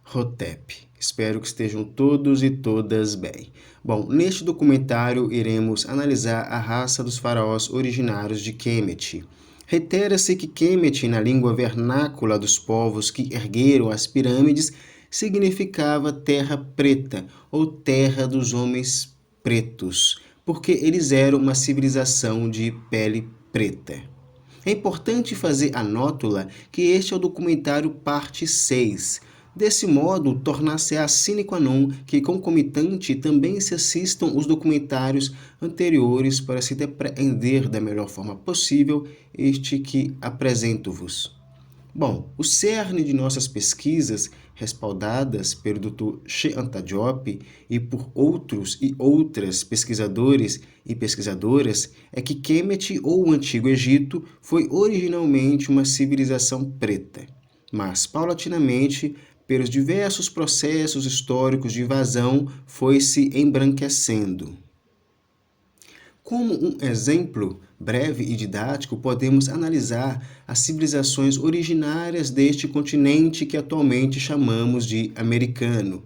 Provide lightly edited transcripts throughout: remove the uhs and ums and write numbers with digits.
Hotep. Espero que estejam todos e todas bem. Bom, neste documentário iremos analisar a raça dos faraós originários de Kemet. Reitera-se que Kemet, na língua vernácula dos povos que ergueram as pirâmides, significava terra preta ou terra dos homens pretos, porque eles eram uma civilização de pele preta. É importante fazer a nótula que este é o documentário parte 6. Desse modo, tornar-se-á sine qua non que concomitante também se assistam os documentários anteriores para se depreender da melhor forma possível este que apresento-vos. Bom, o cerne de nossas pesquisas, respaldadas pelo Dr. Cheikh Anta Diop e por outros e outras pesquisadores e pesquisadoras, é que Kemet, ou o Antigo Egito, foi originalmente uma civilização preta, mas, paulatinamente, pelos diversos processos históricos de invasão, foi se embranquecendo. Como um exemplo breve e didático, podemos analisar as civilizações originárias deste continente que atualmente chamamos de americano.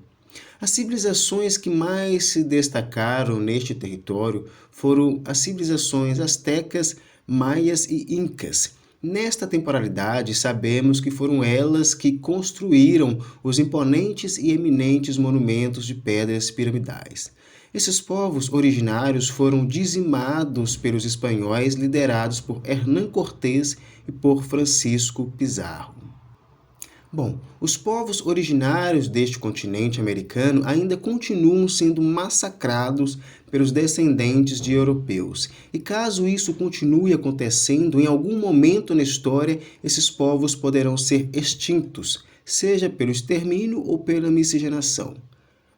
As civilizações que mais se destacaram neste território foram as civilizações astecas, maias e incas. Nesta temporalidade, sabemos que foram elas que construíram os imponentes e eminentes monumentos de pedras piramidais. Esses povos originários foram dizimados pelos espanhóis liderados por Hernán Cortés e por Francisco Pizarro. Bom, os povos originários deste continente americano ainda continuam sendo massacrados pelos descendentes de europeus. E caso isso continue acontecendo, em algum momento na história, esses povos poderão ser extintos, seja pelo extermínio ou pela miscigenação.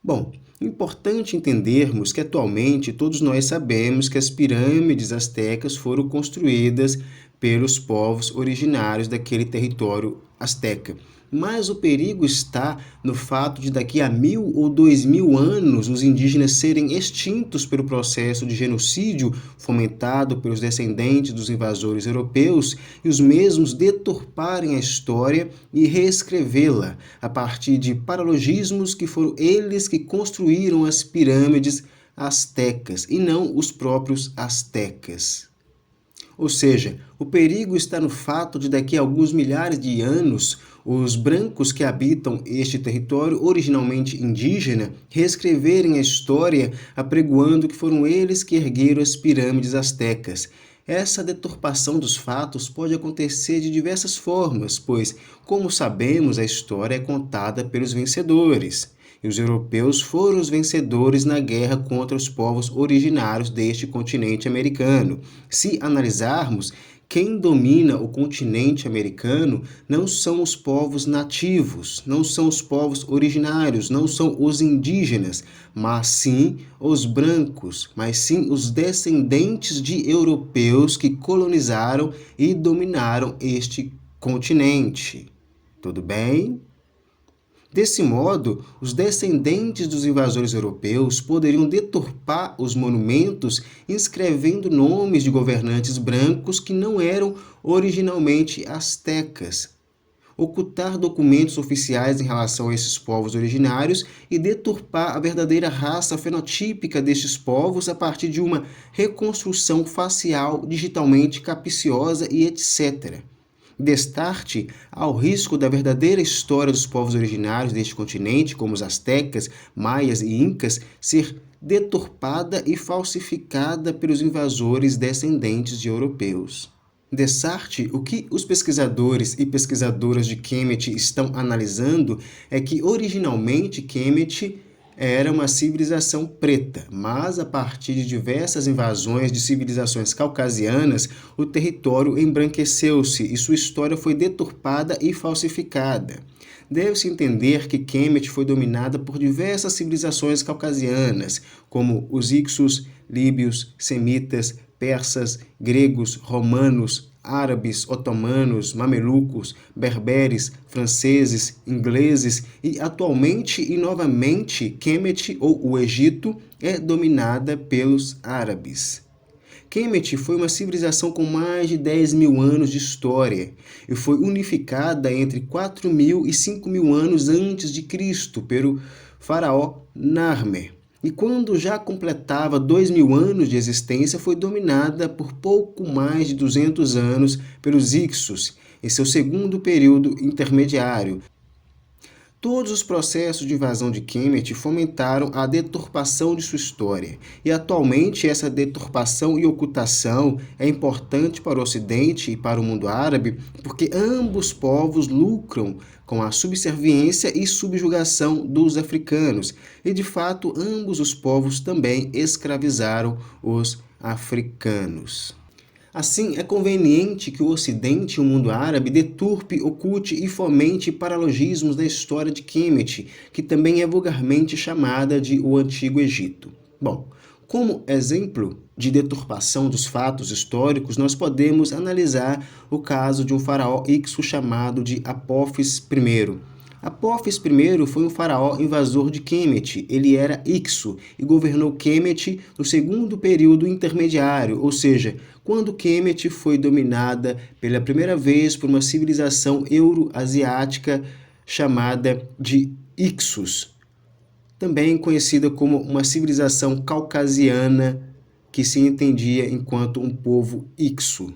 Bom, é importante entendermos que atualmente todos nós sabemos que as pirâmides astecas foram construídas pelos povos originários daquele território asteca. Mas o perigo está no fato de daqui a 1000 ou 2000 anos os indígenas serem extintos pelo processo de genocídio fomentado pelos descendentes dos invasores europeus e os mesmos deturparem a história e reescrevê-la a partir de paralogismos que foram eles que construíram as pirâmides astecas e não os próprios astecas. Ou seja, o perigo está no fato de daqui a alguns milhares de anos, os brancos que habitam este território originalmente indígena reescreverem a história apregoando que foram eles que ergueram as pirâmides astecas. Essa deturpação dos fatos pode acontecer de diversas formas, pois, como sabemos, a história é contada pelos vencedores. E os europeus foram os vencedores na guerra contra os povos originários deste continente americano. Se analisarmos, quem domina o continente americano não são os povos nativos, não são os povos originários, não são os indígenas, mas sim os brancos, mas sim os descendentes de europeus que colonizaram e dominaram este continente. Tudo bem? Desse modo, os descendentes dos invasores europeus poderiam deturpar os monumentos inscrevendo nomes de governantes brancos que não eram originalmente astecas, ocultar documentos oficiais em relação a esses povos originários e deturpar a verdadeira raça fenotípica destes povos a partir de uma reconstrução facial digitalmente capciosa e etc. Destarte ao risco da verdadeira história dos povos originários deste continente, como os astecas, maias e incas, ser deturpada e falsificada pelos invasores descendentes de europeus. Dessarte, o que os pesquisadores e pesquisadoras de Kemet estão analisando é que originalmente Kemet era uma civilização preta, mas a partir de diversas invasões de civilizações caucasianas, o território embranqueceu-se e sua história foi deturpada e falsificada. Deve-se entender que Kemet foi dominada por diversas civilizações caucasianas, como os Ixos, líbios, semitas, persas, gregos, romanos, árabes, otomanos, mamelucos, berberes, franceses, ingleses e atualmente e novamente Kemet ou o Egito é dominada pelos árabes. Kemet foi uma civilização com mais de 10 mil anos de história e foi unificada entre 4.000 e 5.000 anos antes de Cristo pelo faraó Narmer. E quando já completava 2.000 anos de existência, foi dominada por pouco mais de 200 anos pelos Hyksos, em seu segundo período intermediário. Todos os processos de invasão de Kemet fomentaram a deturpação de sua história, e atualmente essa deturpação e ocultação é importante para o Ocidente e para o mundo árabe, porque ambos povos lucram com a subserviência e subjugação dos africanos, e de fato ambos os povos também escravizaram os africanos. Assim, é conveniente que o Ocidente e o mundo árabe deturpe, oculte e fomente paralogismos da história de Kemet, que também é vulgarmente chamada de o Antigo Egito. Bom, como exemplo de deturpação dos fatos históricos, nós podemos analisar o caso de um faraó Hykso chamado de Apófis I. Apófis I foi um faraó invasor de Kemet. Ele era Hykso e governou Kemet no segundo período intermediário, ou seja, quando Kemet foi dominada pela primeira vez por uma civilização euroasiática chamada de Hyksos, também conhecida como uma civilização caucasiana que se entendia enquanto um povo Hykso.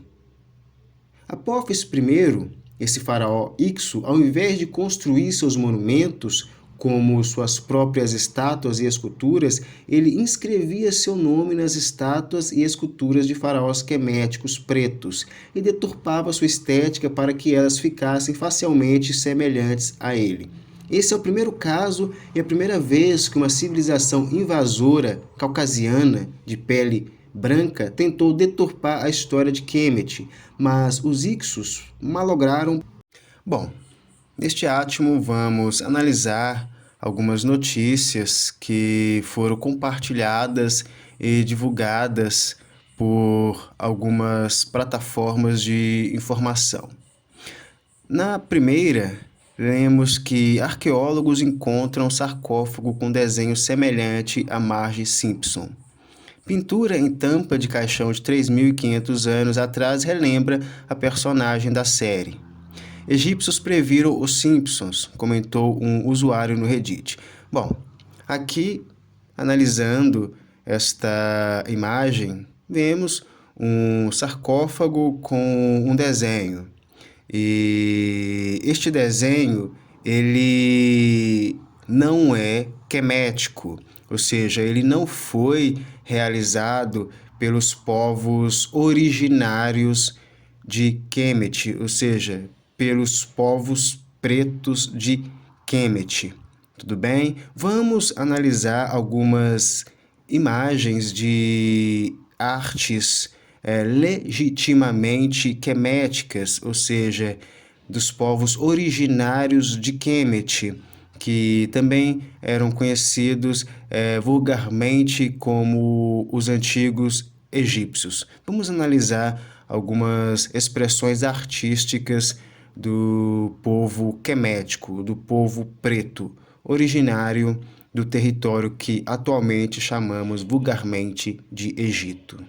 Apófis I, esse faraó Hykso, ao invés de construir seus monumentos, como suas próprias estátuas e esculturas, ele inscrevia seu nome nas estátuas e esculturas de faraós queméticos pretos e deturpava sua estética para que elas ficassem facilmente semelhantes a ele. Esse é o primeiro caso e a primeira vez que uma civilização invasora caucasiana de pele branca tentou deturpar a história de Kemet, mas os Hyksos malograram. Bom, neste átimo vamos analisar algumas notícias que foram compartilhadas e divulgadas por algumas plataformas de informação. Na primeira, lemos que arqueólogos encontram sarcófago com desenho semelhante a Marge Simpson. Pintura em tampa de caixão de 3.500 anos atrás relembra a personagem da série. Egípcios previram os Simpsons, comentou um usuário no Reddit. Bom, aqui, analisando esta imagem, vemos um sarcófago com um desenho. E este desenho, ele não é quemético, ou seja, ele não foi realizado pelos povos originários de Kemet, ou seja, pelos povos pretos de Kemet. Tudo bem? Vamos analisar algumas imagens de artes legitimamente queméticas, ou seja, dos povos originários de Kemet, que também eram conhecidos vulgarmente como os antigos egípcios. Vamos analisar algumas expressões artísticas do povo quemético, do povo preto, originário do território que atualmente chamamos vulgarmente de Egito.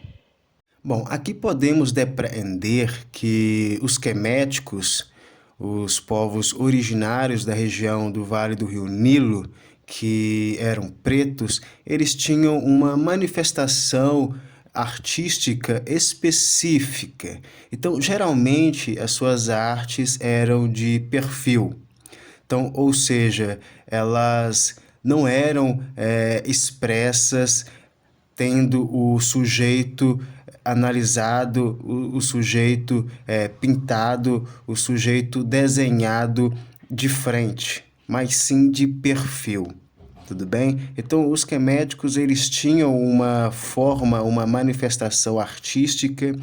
Bom, aqui podemos depreender que os queméticos, os povos originários da região do Vale do Rio Nilo, que eram pretos, eles tinham uma manifestação artística específica. Então, geralmente, as suas artes eram de perfil. Então, ou seja, elas não eram expressas tendo o sujeito analisado, o sujeito pintado, o sujeito desenhado de frente, mas sim de perfil. Tudo bem? Então, os queméticos, eles tinham uma forma, uma manifestação artística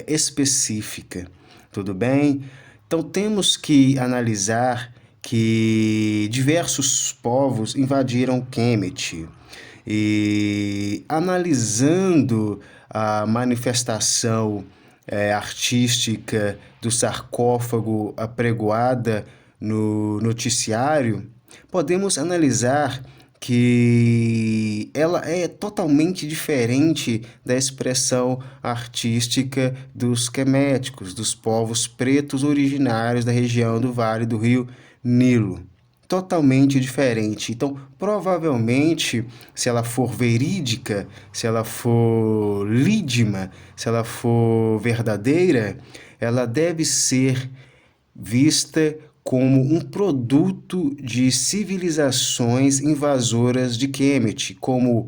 específica. Tudo bem? Então, temos que analisar que diversos povos invadiram Kemet. E analisando a manifestação artística do sarcófago apregoada no noticiário, podemos analisar que ela é totalmente diferente da expressão artística dos queméticos, dos povos pretos originários da região do Vale do Rio Nilo. Totalmente diferente. Então, provavelmente, se ela for verídica, se ela for lídima, se ela for verdadeira, ela deve ser vista como um produto de civilizações invasoras de Kemet, como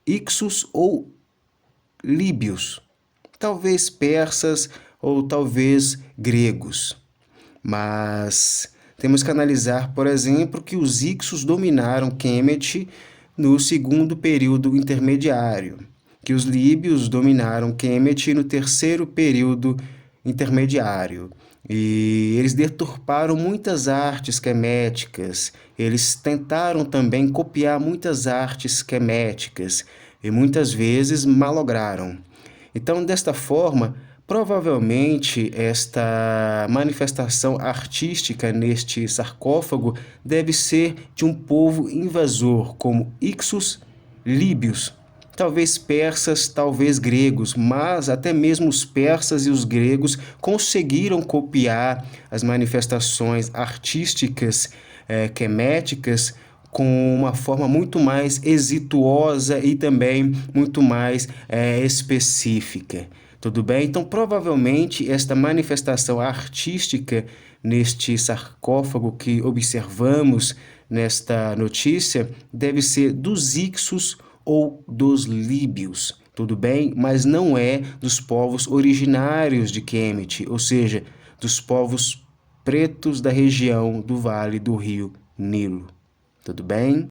Ixos ou líbios, talvez persas ou talvez gregos. Mas temos que analisar, por exemplo, que os Ixos dominaram Kemet no segundo período intermediário, que os líbios dominaram Kemet no terceiro período intermediário. E eles deturparam muitas artes queméticas, eles tentaram também copiar muitas artes queméticas e muitas vezes malograram. Então, desta forma, provavelmente esta manifestação artística neste sarcófago deve ser de um povo invasor, como Ixos líbios, talvez persas, talvez gregos, mas até mesmo os persas e os gregos conseguiram copiar as manifestações artísticas queméticas com uma forma muito mais exituosa e também muito mais específica. Tudo bem? Então, provavelmente, esta manifestação artística neste sarcófago que observamos nesta notícia deve ser dos Ixos ou dos líbios, tudo bem? Mas não é dos povos originários de Kemet, ou seja, dos povos pretos da região do Vale do Rio Nilo. Tudo bem?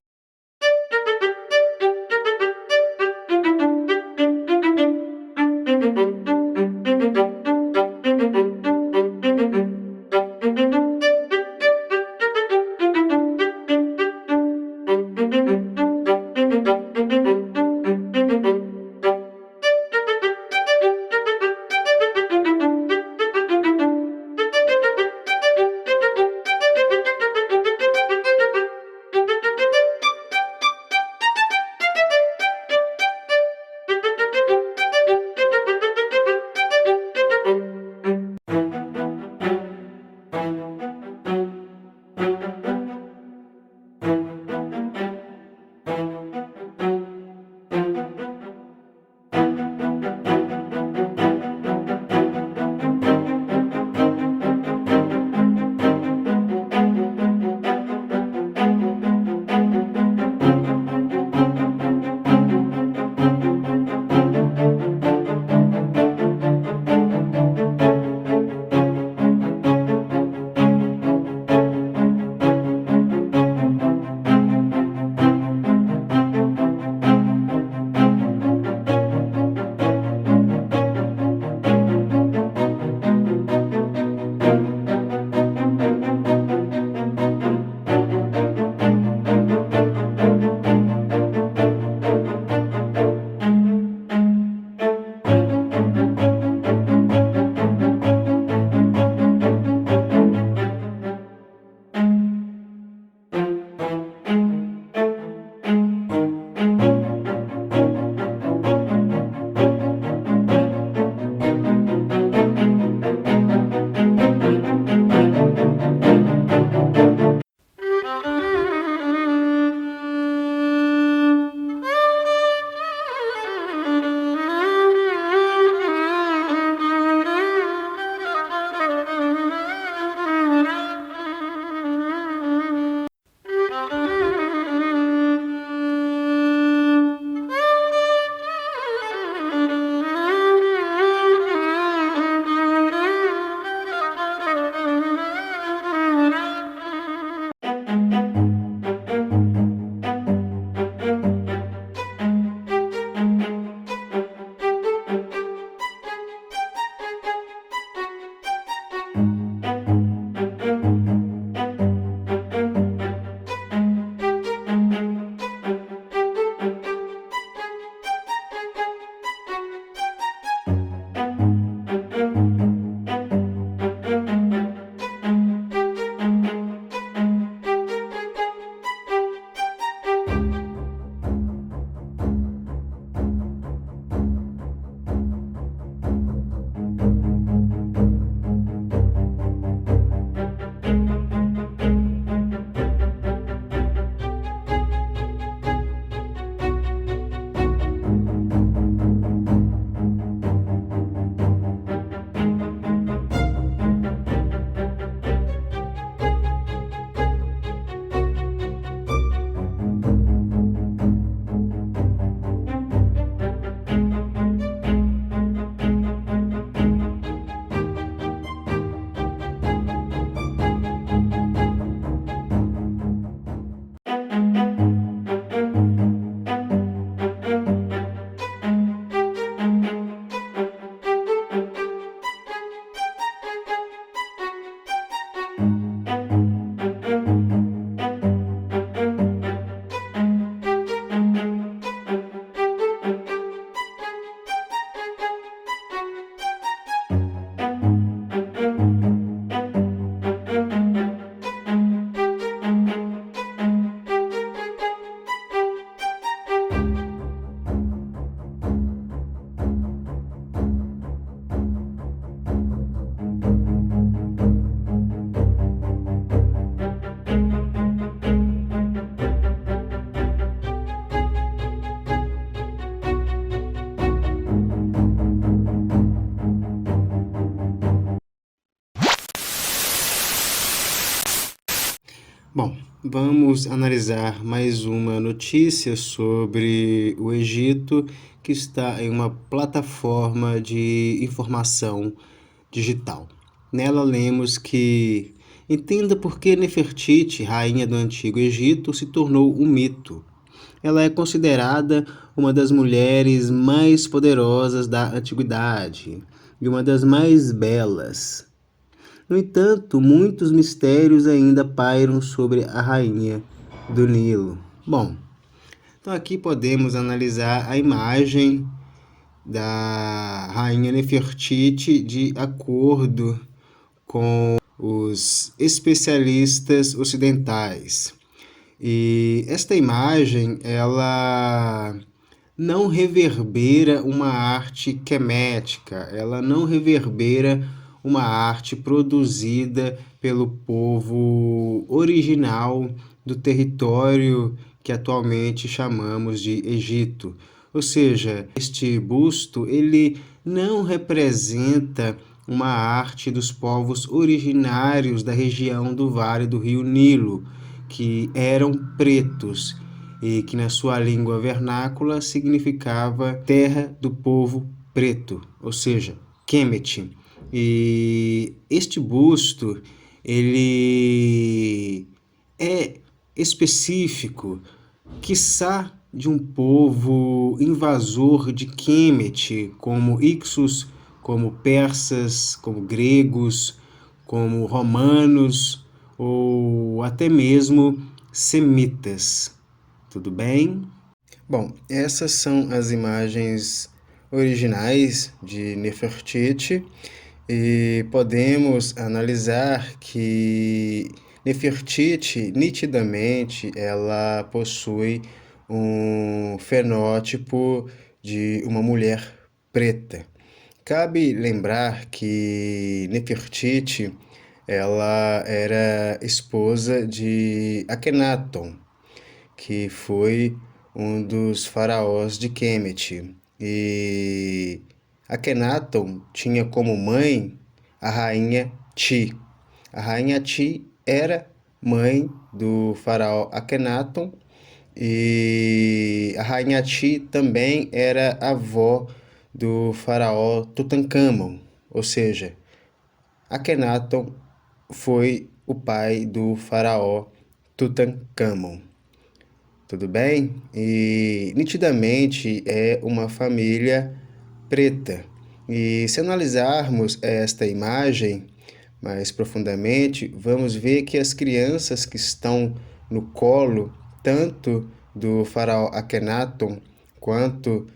Bom, vamos analisar mais uma notícia sobre o Egito que está em uma plataforma de informação digital. Nela lemos que entenda por que Nefertiti, rainha do Antigo Egito, se tornou um mito. Ela é considerada uma das mulheres mais poderosas da antiguidade e uma das mais belas. No entanto, muitos mistérios ainda pairam sobre a rainha do Nilo. Bom, então aqui podemos analisar a imagem da rainha Nefertiti de acordo com os especialistas ocidentais. E esta imagem, ela não reverbera uma arte quemética, ela não reverbera uma arte produzida pelo povo original do território que atualmente chamamos de Egito. Ou seja, este busto, ele não representa uma arte dos povos originários da região do Vale do Rio Nilo, que eram pretos e que na sua língua vernácula significava terra do povo preto, ou seja, Kemet. E este busto, ele é específico, quiçá de um povo invasor de Kemet, como Ixos, como persas, como gregos, como romanos ou até mesmo semitas. Tudo bem? Bom, essas são as imagens originais de Nefertiti e podemos analisar que Nefertiti, nitidamente, ela possui um fenótipo de uma mulher preta. Cabe lembrar que Nefertiti, ela era esposa de Akhenaton, que foi um dos faraós de Kemet. E Akhenaton tinha como mãe a rainha Ti. A rainha Ti era mãe do faraó Akhenaton e a rainha Ti também era avó do faraó Tutancâmon, ou seja, Akhenaton foi o pai do faraó Tutancâmon. Tudo bem? E nitidamente é uma família preta. E se analisarmos esta imagem mais profundamente, vamos ver que as crianças que estão no colo, tanto do faraó Akhenaton quanto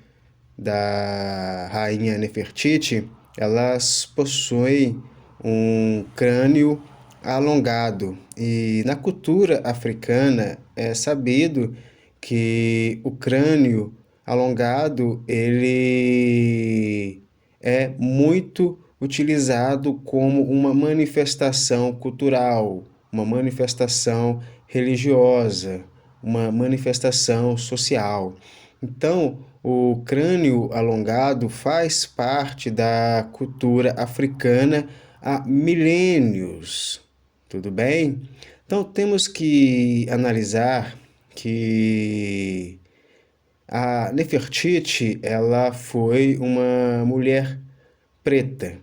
da rainha Nefertiti, elas possuem um crânio alongado. E na cultura africana é sabido que o crânio alongado ele é muito utilizado como uma manifestação cultural, uma manifestação religiosa, uma manifestação social. Então, o crânio alongado faz parte da cultura africana há milênios. Tudo bem? Então, temos que analisar que a Nefertiti, ela foi uma mulher preta.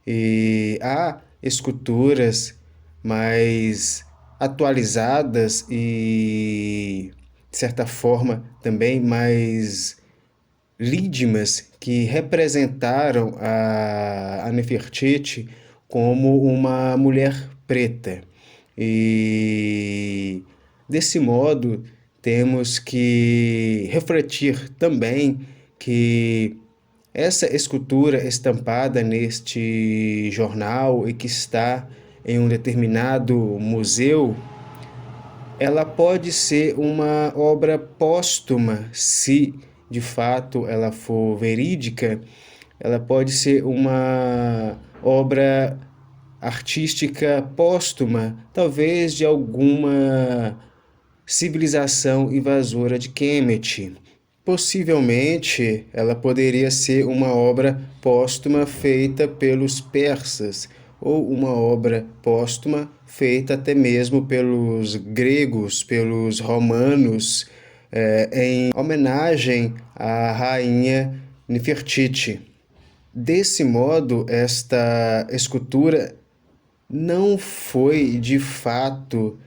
E há esculturas mais atualizadas e, de certa forma, também mais lídimas que representaram a Nefertiti como uma mulher preta. E desse modo temos que refletir também que essa escultura estampada neste jornal e que está em um determinado museu, ela pode ser uma obra póstuma, se de fato ela for verídica, ela pode ser uma obra artística póstuma, talvez de alguma civilização invasora de Kemet. Possivelmente, ela poderia ser uma obra póstuma feita pelos persas ou uma obra póstuma feita até mesmo pelos gregos, pelos romanos, em homenagem à rainha Nefertiti. Desse modo, esta escultura não foi de fato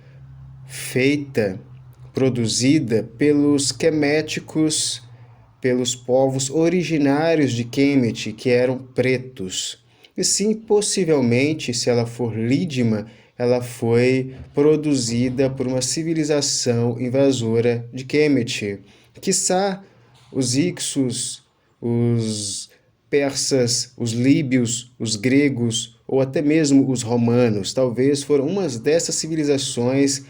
feita, produzida pelos queméticos, pelos povos originários de Kemet, que eram pretos. E sim, possivelmente, se ela for lídima, ela foi produzida por uma civilização invasora de Kemet. Quiçá os Ixos, os persas, os líbios, os gregos ou até mesmo os romanos. Talvez foram umas dessas civilizações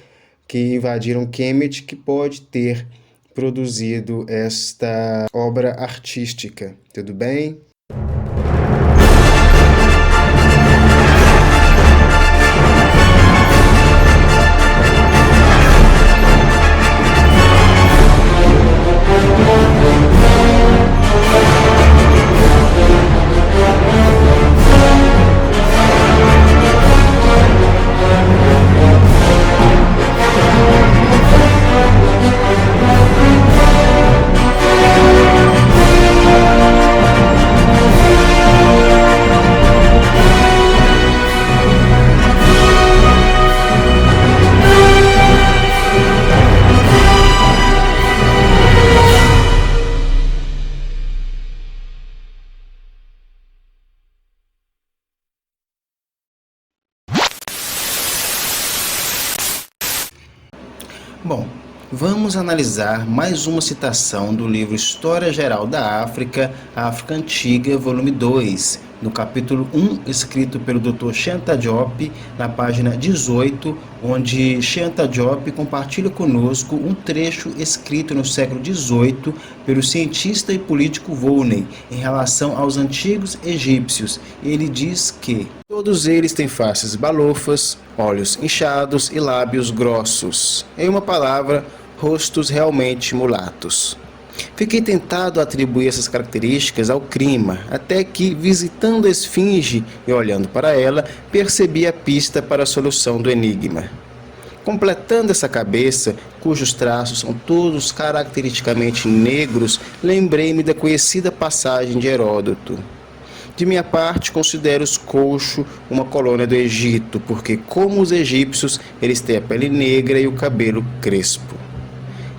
que invadiram Kemet que pode ter produzido esta obra artística. Tudo bem? Bom, vamos analisar mais uma citação do livro História Geral da África, África Antiga, volume 2, no capítulo 1, escrito pelo Dr. Cheanta Diop, na página 18, onde Cheanta Diop compartilha conosco um trecho escrito no século XVIII pelo cientista e político Volney em relação aos antigos egípcios. Ele diz que todos eles têm faces balofas, olhos inchados e lábios grossos. Em uma palavra, rostos realmente mulatos. Fiquei tentado a atribuir essas características ao Crima, até que, visitando a esfinge e olhando para ela, percebi a pista para a solução do enigma. Completando essa cabeça, cujos traços são todos caracteristicamente negros, lembrei-me da conhecida passagem de Heródoto. De minha parte, considero os Colcho uma colônia do Egito, porque, como os egípcios, eles têm a pele negra e o cabelo crespo.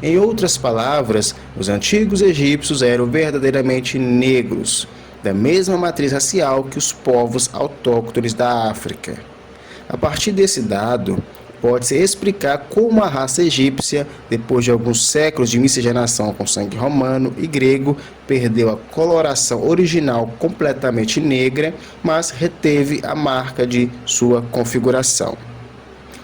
Em outras palavras, os antigos egípcios eram verdadeiramente negros, da mesma matriz racial que os povos autóctones da África. A partir desse dado, pode-se explicar como a raça egípcia, depois de alguns séculos de miscigenação com sangue romano e grego, perdeu a coloração original completamente negra, mas reteve a marca de sua configuração.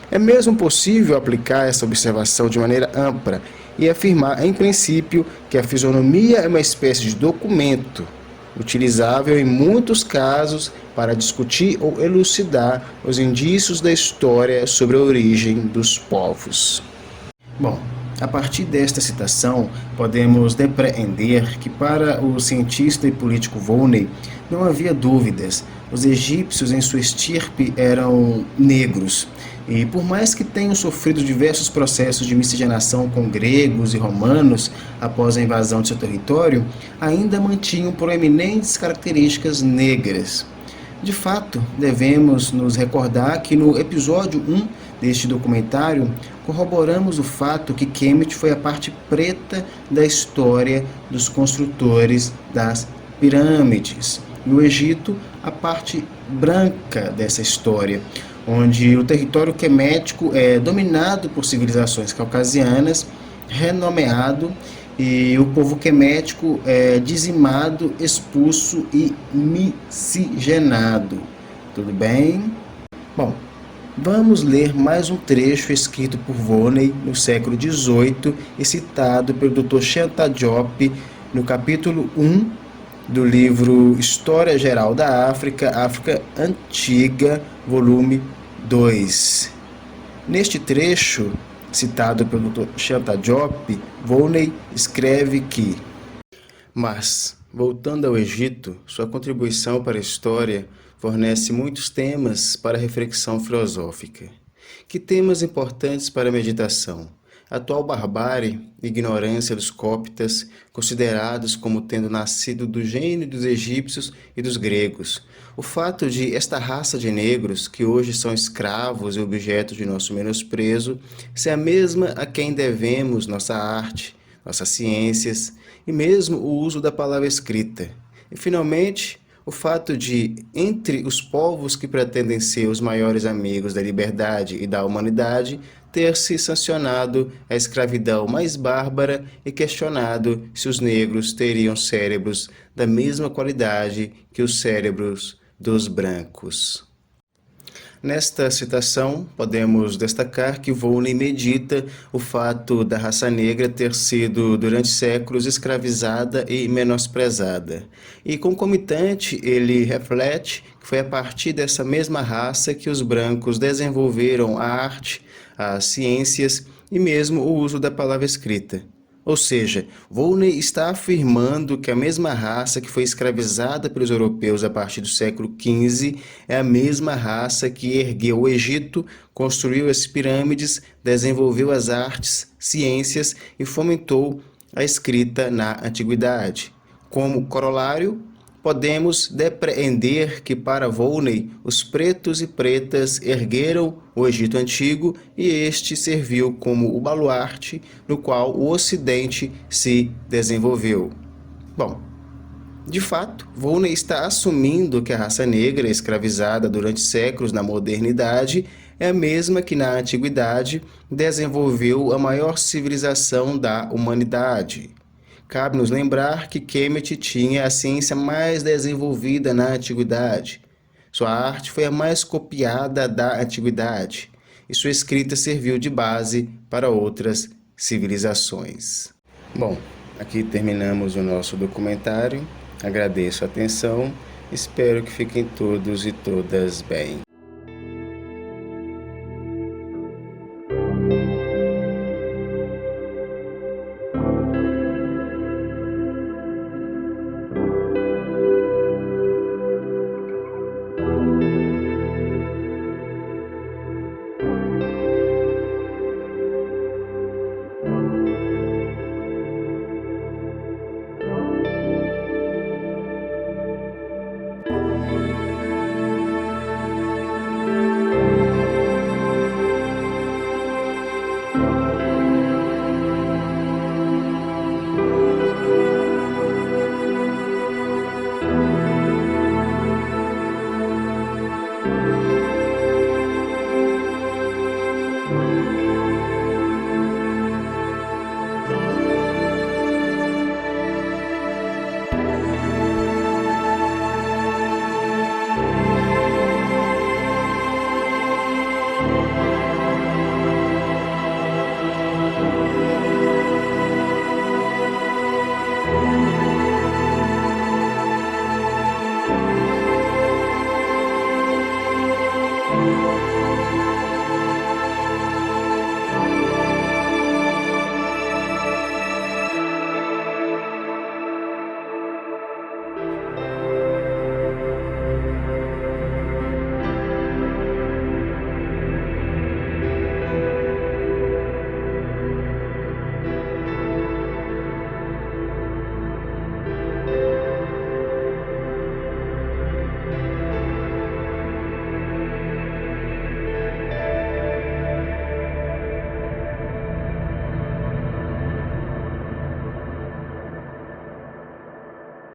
É mesmo possível aplicar essa observação de maneira ampla e afirmar, em princípio, que a fisionomia é uma espécie de documento, utilizável em muitos casos para discutir ou elucidar os indícios da história sobre a origem dos povos. Bom, a partir desta citação, podemos depreender que para o cientista e político Volney não havia dúvidas. Os egípcios em sua estirpe eram negros. E por mais que tenham sofrido diversos processos de miscigenação com gregos e romanos após a invasão de seu território, ainda mantinham proeminentes características negras. De fato, devemos nos recordar que no episódio 1 deste documentário, corroboramos o fato que Kemet foi a parte preta da história dos construtores das pirâmides. E o Egito, a parte branca dessa história, onde o território quemético é dominado por civilizações caucasianas, renomeado, e o povo quemético é dizimado, expulso e miscigenado. Tudo bem? Bom, vamos ler mais um trecho escrito por Volney no século XVIII e citado pelo Dr. Cheanta Diop no capítulo 1 do livro História Geral da África, África Antiga, volume 2. Neste trecho, citado pelo Dr. Cheanta Diop, Volney escreve que: mas, voltando ao Egito, sua contribuição para a história fornece muitos temas para reflexão filosófica. Que temas importantes para a meditação? A atual barbárie, ignorância dos coptas, considerados como tendo nascido do gênio dos egípcios e dos gregos. O fato de esta raça de negros, que hoje são escravos e objeto de nosso menosprezo, ser a mesma a quem devemos nossa arte, nossas ciências e mesmo o uso da palavra escrita. E, finalmente, o fato de, entre os povos que pretendem ser os maiores amigos da liberdade e da humanidade, ter-se sancionado a escravidão mais bárbara e questionado se os negros teriam cérebros da mesma qualidade que os cérebros dos brancos. Nesta citação, podemos destacar que Volney medita o fato da raça negra ter sido, durante séculos, escravizada e menosprezada. E, concomitante, ele reflete que foi a partir dessa mesma raça que os brancos desenvolveram a arte, as ciências e mesmo o uso da palavra escrita. Ou seja, Volney está afirmando que a mesma raça que foi escravizada pelos europeus a partir do século XV é a mesma raça que ergueu o Egito, construiu as pirâmides, desenvolveu as artes, ciências e fomentou a escrita na antiguidade. Como corolário, podemos depreender que para Volney os pretos e pretas ergueram o Egito Antigo e este serviu como o baluarte no qual o Ocidente se desenvolveu. Bom, de fato, Volney está assumindo que a raça negra escravizada durante séculos na modernidade é a mesma que na antiguidade desenvolveu a maior civilização da humanidade. Cabe nos lembrar que Kemet tinha a ciência mais desenvolvida na antiguidade. Sua arte foi a mais copiada da antiguidade, e sua escrita serviu de base para outras civilizações. Bom, aqui terminamos o nosso documentário. Agradeço a atenção, espero que fiquem todos e todas bem.